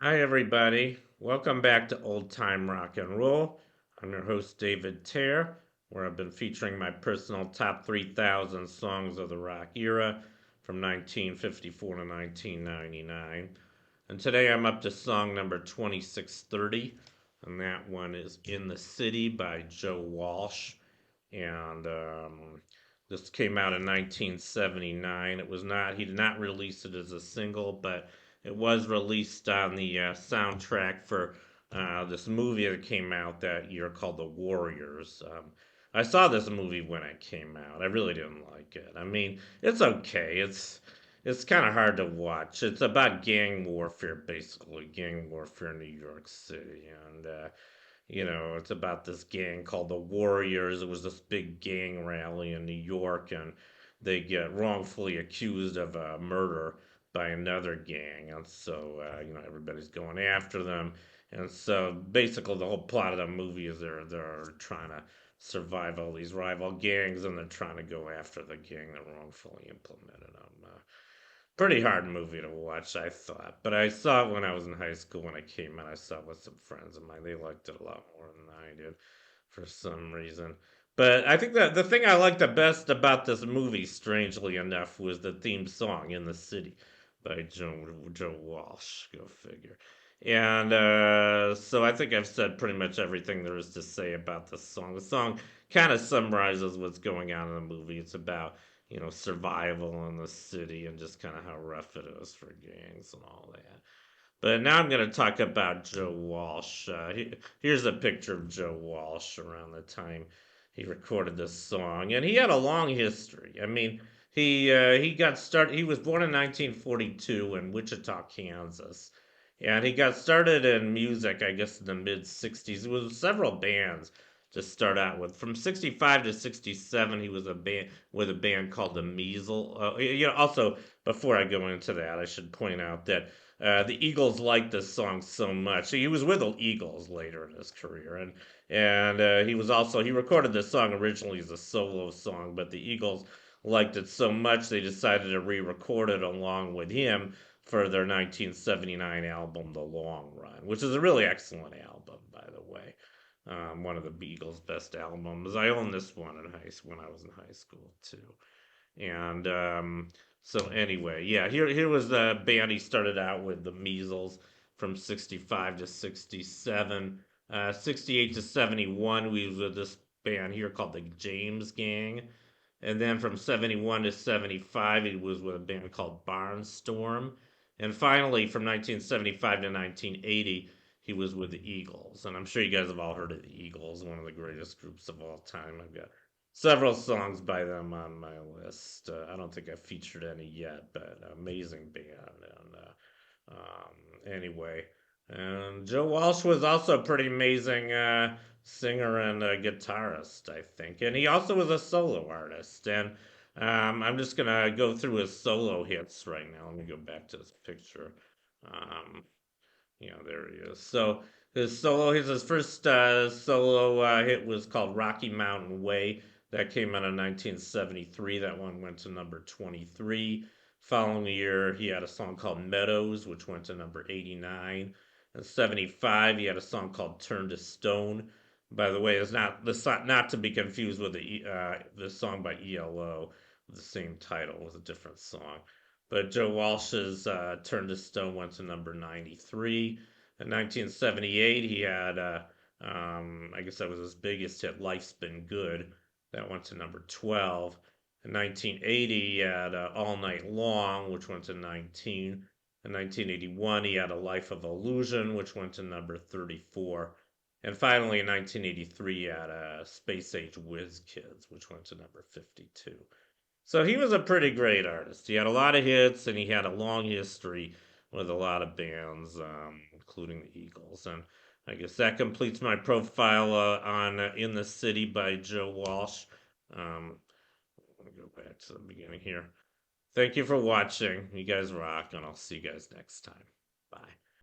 Hi, everybody. Welcome back to Old Time Rock and Roll. I'm your host, David Tare, where I've been featuring my personal top 3,000 songs of the rock era from 1954 to 1999. And today I'm up to song number 2630, and that one is In the City by Joe Walsh. And this came out in 1979. He did not release it as a single, but it was released on the soundtrack for this movie that came out that year called The Warriors. I saw this movie when it came out. I really didn't like it. I mean, it's okay. It's kind of hard to watch. It's about gang warfare, basically gang warfare in New York City, and it's about this gang called the Warriors. It was this big gang rally in New York, and they get wrongfully accused of a murder by another gang, and so everybody's going after them. And so basically, the whole plot of the movie is they're trying to survive all these rival gangs, and they're trying to go after the gang that wrongfully implemented them. Pretty hard movie to watch, I thought. But I saw it when I was in high school when it came out. I saw it with some friends of mine. They liked it a lot more than I did for some reason. But I think that the thing I liked the best about this movie, strangely enough, was the theme song "In the City" by Joe Walsh. Go figure. And so I think I've said pretty much everything there is to say about the song. The song kind of summarizes what's going on in the movie. It's about survival in the city and just kind of how rough it is for gangs and all that. But now I'm going to talk about Joe Walsh. Here's a picture of Joe Walsh around the time he recorded this song, and he had a long history. I mean, he got started. He was born in 1942 in Wichita, Kansas, and he got started in music, I guess, in the mid '60s. It was several bands to start out with. From '65 to '67, he was a band with a band called the Measles. Also, before I go into that, I should point out that the Eagles liked this song so much. He was with the Eagles later in his career, and he recorded this song originally as a solo song, but the Eagles liked it so much they decided to re-record it along with him for their 1979 album, The Long Run, which is a really excellent album, by the way. One of the Beagles' best albums. I owned this one when I was in high school too. And so anyway, yeah, here was the band he started out with, the Measles, from 65 to 67. 68 to 71, we was with this band here called the James Gang. And then from 71 to 75, he was with a band called Barnstorm. And finally, from 1975 to 1980, he was with the Eagles. And I'm sure you guys have all heard of the Eagles, one of the greatest groups of all time. I've got several songs by them on my list. I don't think I've featured any yet, but amazing band. Anyway, and Joe Walsh was also a pretty amazing singer and guitarist, I think. And he also was a solo artist. And I'm just going to go through his solo hits right now. Let me go back to this picture. Um, there he is. So his first solo hit was called Rocky Mountain Way. That came out in 1973. That one went to number 23. Following year, he had a song called Meadows, which went to number 89. In 75, he had a song called Turn to Stone. By the way, it's not to be confused with the song by ELO, with the same title, with a different song. But Joe Walsh's Turn to Stone went to number 93. In 1978, he had, I guess that was his biggest hit, Life's Been Good. That went to number 12. In 1980, he had All Night Long, which went to 19. In 1981, he had A Life of Illusion, which went to number 34. And finally, in 1983, he had Space Age Whiz Kids, which went to number 52. So he was a pretty great artist. He had a lot of hits, and he had a long history with a lot of bands, including the Eagles. And I guess that completes my profile on In the City by Joe Walsh. Let me go back to the beginning here. Thank you for watching. You guys rock, and I'll see you guys next time. Bye.